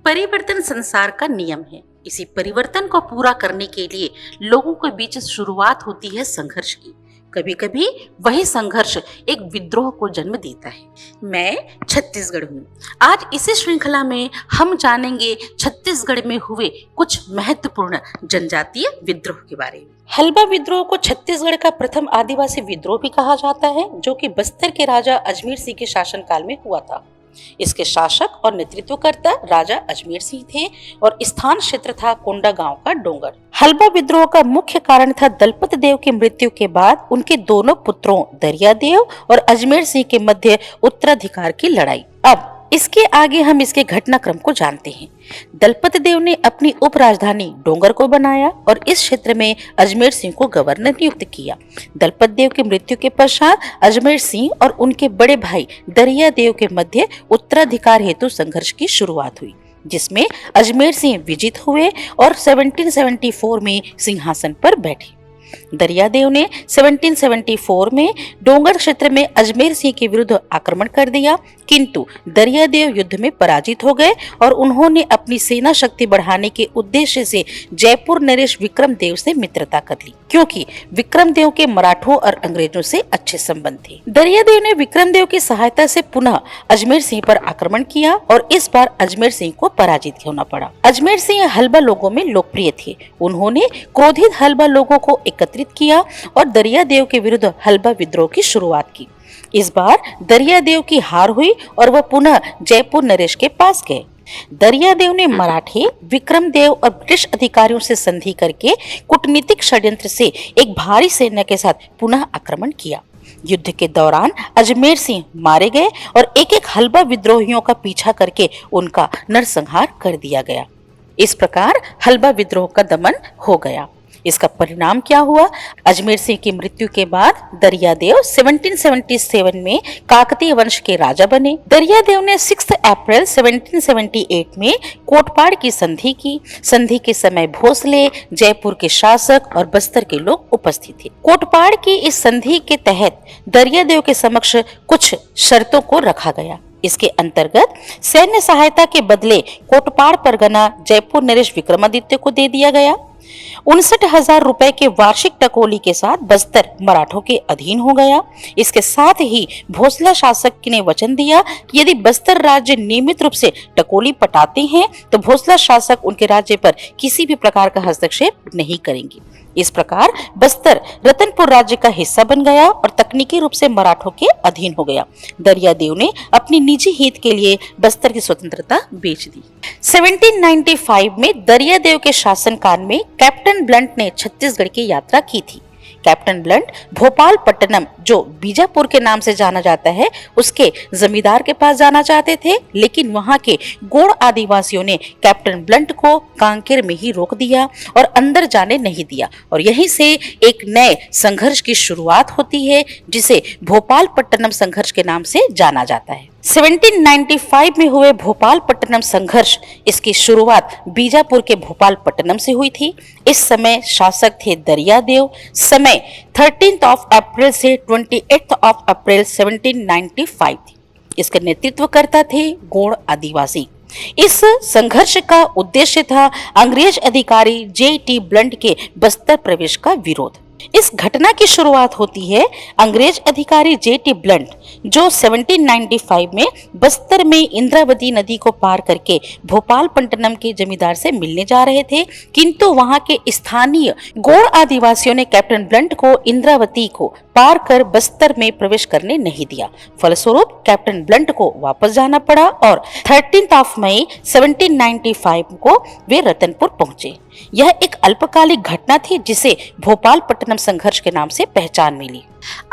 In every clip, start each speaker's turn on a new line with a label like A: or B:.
A: परिवर्तन संसार का नियम है। इसी परिवर्तन को पूरा करने के लिए लोगों के बीच शुरुआत होती है संघर्ष की। कभी कभी वही संघर्ष एक विद्रोह को जन्म देता है। मैं छत्तीसगढ़ हूँ। आज इसी श्रृंखला में हम जानेंगे छत्तीसगढ़ में हुए कुछ महत्वपूर्ण जनजातीय विद्रोह के बारे में। हल्बा विद्रोह को छत्तीसगढ़ का प्रथम आदिवासी विद्रोह भी कहा जाता है, जो कि बस्तर के राजा अजमेर सिंह के शासनकाल में हुआ था। इसके शासक और नेतृत्वकर्ता राजा अजमेर सिंह थे और स्थान क्षेत्र था कोंडागांव का डोंगर। हल्बा विद्रोह का मुख्य कारण था दलपत देव की मृत्यु के बाद उनके दोनों पुत्रों दरियादेव और अजमेर सिंह के मध्य उत्तराधिकार की लड़ाई। अब इसके आगे हम इसके घटनाक्रम को जानते हैं। दलपत देव ने अपनी उप राजधानी डोंगर को बनाया और इस क्षेत्र में अजमेर सिंह को गवर्नर नियुक्त किया। दलपत देव की मृत्यु के पश्चात अजमेर सिंह और उनके बड़े भाई दरिया देव के मध्य उत्तराधिकार हेतु संघर्ष की शुरुआत हुई, जिसमें अजमेर सिंह विजित हुए और 1774 में सिंहासन पर बैठे। दरियादेव ने 1774 में डोंगर क्षेत्र में अजमेर सिंह के विरुद्ध आक्रमण कर दिया, किंतु दरियादेव युद्ध में पराजित हो गए और उन्होंने अपनी सेना शक्ति बढ़ाने के उद्देश्य से जयपुर नरेश विक्रम देव से मित्रता कर ली, क्योंकि विक्रम देव के मराठों और अंग्रेजों से अच्छे संबंध थे। दरियादेव ने विक्रम देव की सहायता से पुनः अजमेर सिंह पर आक्रमण किया और इस बार अजमेर सिंह को पराजित होना पड़ा। अजमेर सिंह हल्बा लोगों में लोकप्रिय थे। उन्होंने क्रोधित हल्बा लोगों को एकत्रित किया और दरियादेव के विरुद्ध हल्बा विद्रोह की शुरुआत की। इस बार दरियादेव की हार हुई और वह पुनः जयपुर नरेश के पास गए। दरियादेव ने मराठे, विक्रम देव और ब्रिटिश अधिकारियों से संधि करके कूटनीतिक षड्यंत्र से एक भारी सेना के साथ पुनः आक्रमण किया। युद्ध के दौरान अजमेर सिंह मारे गए और एक एक हल्बा विद्रोहियों का पीछा करके उनका नरसंहार कर दिया गया। इस प्रकार हल्बा विद्रोह का दमन हो गया। इसका परिणाम क्या हुआ? अजमेर सिंह की मृत्यु के बाद दरियादेव 1777 में काकतीय वंश के राजा बने। दरियादेव ने 6 अप्रैल 1778 में कोटपाड़ की संधि की। संधि के समय भोसले, जयपुर के शासक और बस्तर के लोग उपस्थित थे। कोटपाड़ की इस संधि के तहत दरियादेव के समक्ष कुछ शर्तों को रखा गया। इसके अंतर्गत सैन्य सहायता के बदले कोटपाड़ परगना जयपुर नरेश विक्रमादित्य को दे दिया गया। 59,000 रुपए के वार्षिक टकोली के साथ बस्तर मराठों के अधीन हो गया। इसके साथ ही भोसला शासक ने वचन दिया कि यदि बस्तर राज्य नियमित रूप से टकोली पटाते हैं तो भोसला शासक उनके राज्य पर किसी भी प्रकार का हस्तक्षेप नहीं करेंगे। इस प्रकार बस्तर रतनपुर राज्य का हिस्सा बन गया और तकनीकी रूप से मराठों के अधीन हो गया। दरियादेव ने अपनी निजी हित के लिए बस्तर की स्वतंत्रता बेच दी। 1795 में दरियादेव के शासनकाल में कैप्टन ब्लंट ने छत्तीसगढ़ की यात्रा की थी। कैप्टन ब्लंट भोपालपट्टनम, जो बीजापुर के नाम से जाना जाता है, उसके जमींदार के पास जाना चाहते थे, लेकिन वहां के गोंड आदिवासियों ने कैप्टन ब्लंट को कांकेर में ही रोक दिया और अंदर जाने नहीं दिया और यहीं से एक नए संघर्ष की शुरुआत होती है, जिसे भोपालपट्टनम संघर्ष के नाम से जाना जाता है। 1795 में हुए भोपालपट्टनम संघर्ष, इसकी शुरुआत बीजापुर के भोपालपट्टनम से हुई थी। इस समय शासक थे दरियादेव। समय 13 अप्रैल से 28 अप्रैल 1795 थी। इसके नेतृत्वकर्ता थे गोंड आदिवासी। इस संघर्ष का उद्देश्य था अंग्रेज अधिकारी J.T. ब्लंट के बस्तर प्रवेश का विरोध। इस घटना की शुरुआत होती है अंग्रेज अधिकारी J.T. ब्लंट, जो 1795 में बस्तर में इंद्रावती नदी को पार करके भोपालपट्टनम के जमींदार से मिलने जा रहे थे, किंतु वहां के स्थानीय गोंड आदिवासियों ने कैप्टन ब्लंट को इंद्रावती को पार कर बस्तर में प्रवेश करने नहीं दिया। फलस्वरूप कैप्टन ब्लंट को वापस जाना पड़ा और 13 मई 1795 को वे रतनपुर पहुंचे। यह एक अल्पकालिक घटना थी जिसे भोपालपट्टनम संघर्ष के नाम से पहचान मिली।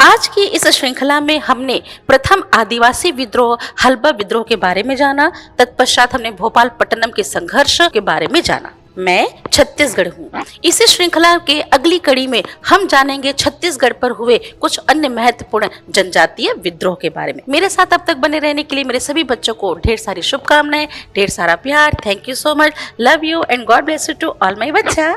A: आज की इस श्रृंखला में हमने प्रथम आदिवासी विद्रोह हल्बा विद्रोह के बारे में जाना। तत्पश्चात हमने भोपालपट्टनम के संघर्ष के बारे में जाना। मैं छत्तीसगढ़ हूँ। इसी श्रृंखला के अगली कड़ी में हम जानेंगे छत्तीसगढ़ पर हुए कुछ अन्य महत्वपूर्ण जनजातीय विद्रोह के बारे में। मेरे साथ अब तक बने रहने के लिए मेरे सभी बच्चों को ढेर सारी शुभकामनाएं, ढेर सारा प्यार। Thank you so much. Love you and God bless you to all my बच्चा।